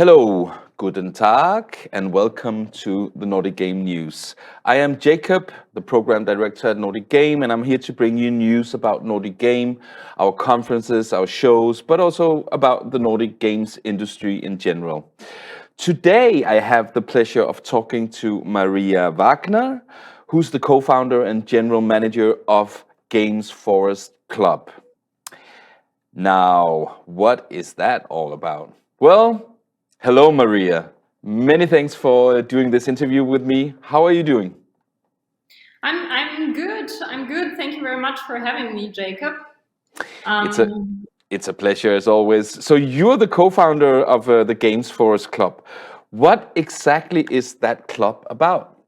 Hello, guten Tag, and welcome to the Nordic Game News. I am Jacob, the program director at Nordic Game, and I'm here to bring you news about Nordic Game, our conferences, our shows, but also about the Nordic Games industry in general. Today, I have the pleasure of talking to Maria Wagner, who's the co-founder and general manager of Games Forest Club. Now, what is that all about? Well, hello, Maria. Many thanks for doing this interview with me. How are you doing? I'm good. I'm good. Thank you very much for having me, Jacob. It's a pleasure as always. So you're the co-founder of the Games Forest Club. What exactly is that club about?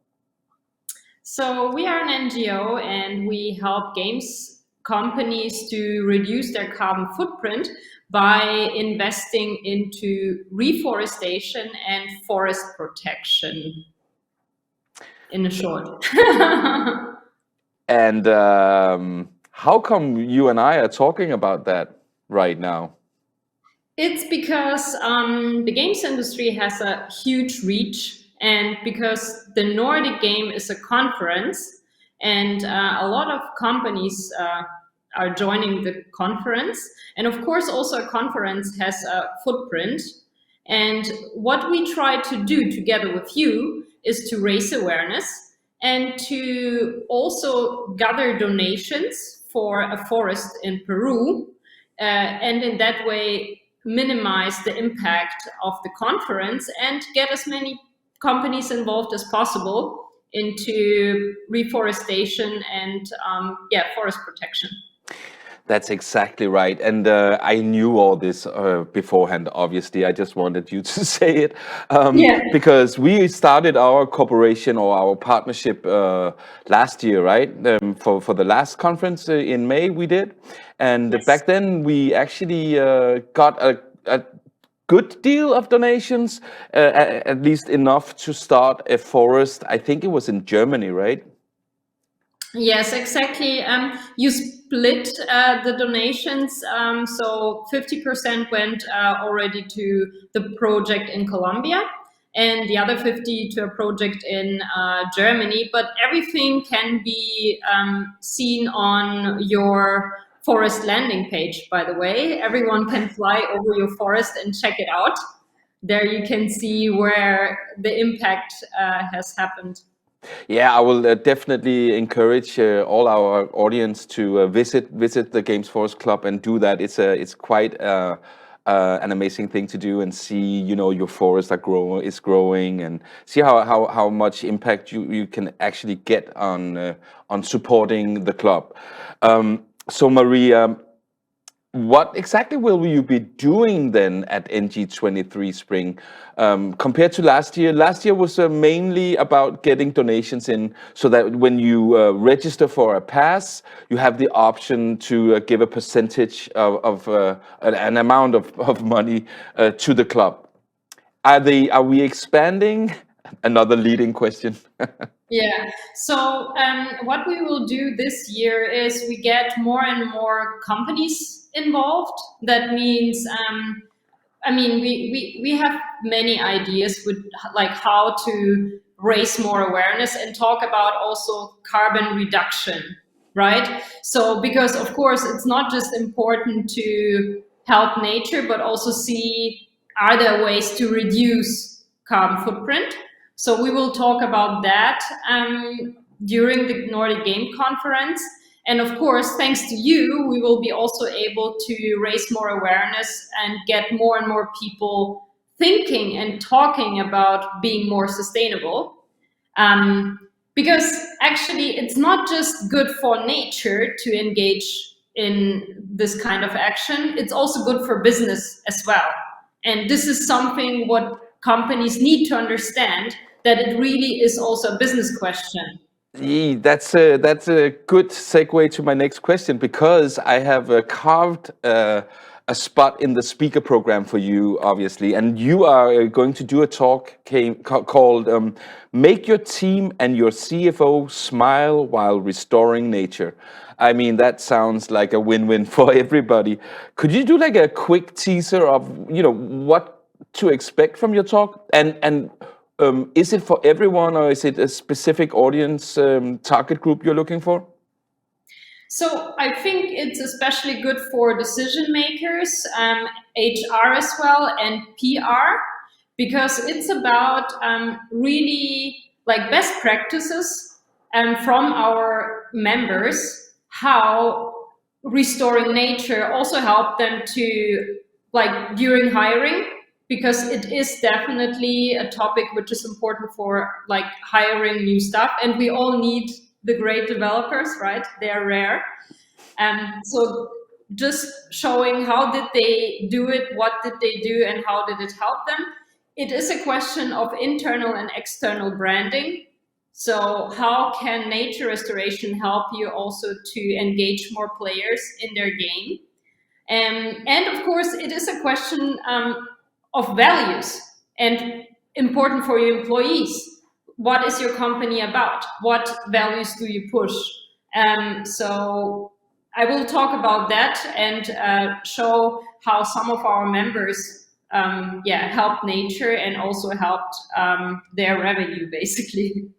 So we are an NGO and we help games companies to reduce their carbon footprint by investing into reforestation and forest protection, in a short. And how come you and I are talking about that right now? It's because the games industry has a huge reach, and because the Nordic Game is a conference, and a lot of companies are joining the conference. And of course, also a conference has a footprint. And what we try to do together with you is to raise awareness and to also gather donations for a forest in Peru. And in that way, minimize the impact of the conference and get as many companies involved as possible into reforestation and forest protection. That's exactly right. And I knew all this beforehand, obviously. I just wanted you to say it. Yeah. Because we started our cooperation or our partnership last year, right? For the last conference in May, we did. And Yes. back then, we actually got a good deal of donations, at least enough to start a forest. I think it was in Germany, right? Yes, exactly. You split the donations, so 50% went already to the project in Colombia, and the other 50 to a project in Germany. But everything can be seen on your forest landing page, by the way. Everyone can fly over your forest and check it out. There you can see where the impact has happened. Yeah, I will definitely encourage all our audience to visit the Games Force Club and do that. It's quite an amazing thing to do and see, your forest is growing and see how much impact you can actually get on supporting the club. So Maria, what exactly will you be doing then at NG23 Spring compared to last year? Last year was mainly about getting donations in so that when you register for a pass, you have the option to give a percentage of an amount of money to the club. Are we expanding? Another leading question. Yeah. So what we will do this year is we get more and more companies involved. That means, we have many ideas with like how to raise more awareness and talk about also carbon reduction, right? So because of course it's not just important to help nature, but also see are there ways to reduce carbon footprint. So we will talk about that during the Nordic Game Conference. And of course, thanks to you, we will be also able to raise more awareness and get more and more people thinking and talking about being more sustainable. Because actually, it's not just good for nature to engage in this kind of action, it's also good for business as well. And this is something what companies need to understand, that it really is also a business question. That's a good segue to my next question because I have carved a spot in the speaker program for you, obviously, and you are going to do a talk called "Make Your Team and Your CFO Smile While Restoring Nature." I mean, that sounds like a win-win for everybody. Could you do like a quick teaser of, to expect from your talk? And is it for everyone, or is it a specific audience target group you're looking for? So I think it's especially good for decision makers, HR as well, and PR, because it's about really like best practices from our members, how restoring nature also help them to, like, during hiring, because it is definitely a topic which is important for like hiring new staff, and we all need the great developers, right? They are rare. So just showing how did they do it, what did they do, and how did it help them. It is a question of internal and external branding. So how can nature restoration help you also to engage more players in their game? And of course, it is a question of values, and important for your employees. What is your company about? What values do you push? So I will talk about that and show how some of our members helped nature and also helped their revenue, basically.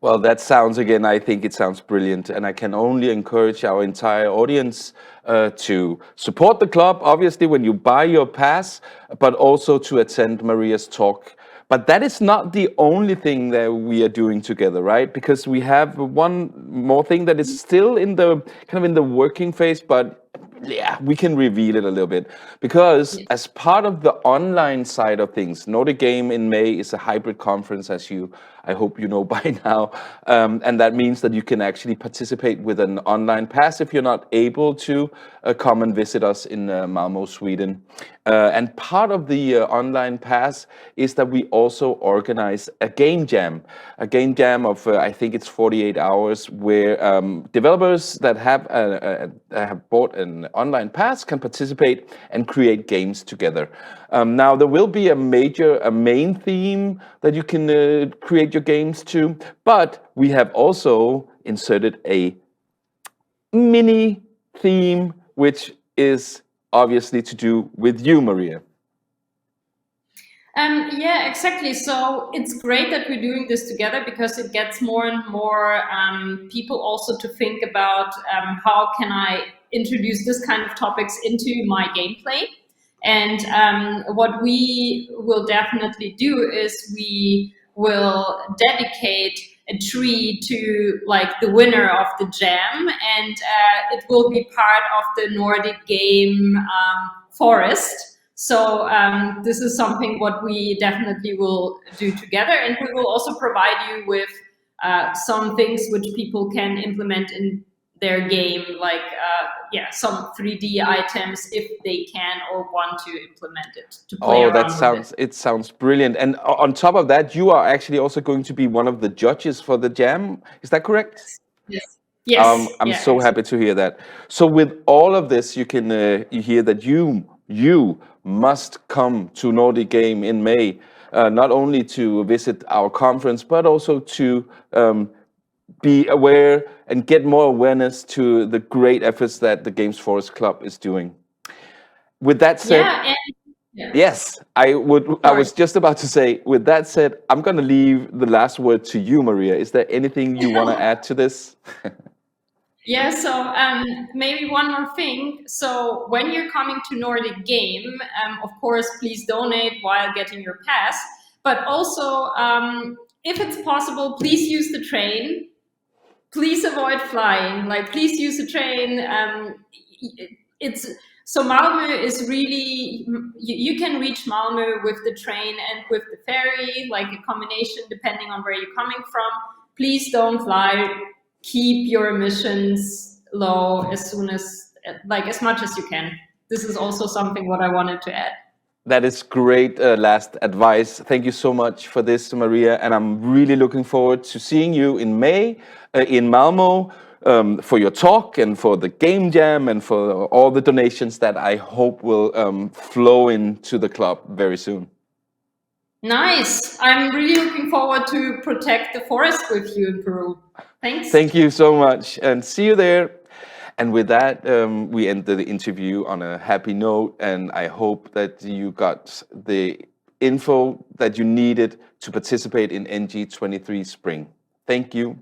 Well, that sounds, again, I think it sounds brilliant, and I can only encourage our entire audience to support the club, obviously, when you buy your pass, but also to attend Maria's talk. But that is not the only thing that we are doing together, right? Because we have one more thing that is still in the kind of in the working phase, but yeah, we can reveal it a little bit, because as part of the online side of things, Nordic Game in May is a hybrid conference, as I hope you know by now, and that means that you can actually participate with an online pass if you're not able to come and visit us in Malmo, Sweden. And part of the online pass is that we also organize a game jam of I think it's 48 hours, where developers that have bought an online pass can participate and create games together. Now there will be a main theme that you can create your games to, but we have also inserted a mini theme, which is obviously to do with you, Maria. Yeah, exactly. So it's great that we're doing this together, because it gets more and more people also to think about how can I introduce this kind of topics into my gameplay. And what we will definitely do is we will dedicate a tree to like the winner of the jam, and it will be part of the Nordic Game forest. So this is something what we definitely will do together, and we will also provide you with some things which people can implement in their game, like some 3D items if they can or want to implement it to play around with it sounds brilliant. And on top of that, you are actually also going to be one of the judges for the jam. Is that correct? Yes. Yes. I'm so happy to hear that. So with all of this, you can you hear that you must come to Nordic Game in May, not only to visit our conference, but also to be aware and get more awareness to the great efforts that the Games Forest Club is doing. With that said, yes, I was just about to say, with that said, I'm going to leave the last word to you, Maria. Is there anything you want to add to this? Yeah, so maybe one more thing. So when you're coming to Nordic Game, of course, please donate while getting your pass. But also, if it's possible, please use the train. Please avoid flying. Like, please use the train. So Malmö is really, you can reach Malmö with the train and with the ferry, like a combination depending on where you're coming from. Please don't fly. Keep your emissions low as much as you can. This is also something what I wanted to add. That is great last advice. Thank you so much for this, Maria. And I'm really looking forward to seeing you in May in Malmo for your talk and for the game jam and for all the donations that I hope will flow into the club very soon. Nice. I'm really looking forward to protect the forest with you in Peru. Thanks. Thank you so much, and see you there. And with that, we end the interview on a happy note, and I hope that you got the info that you needed to participate in NG23 Spring. Thank you.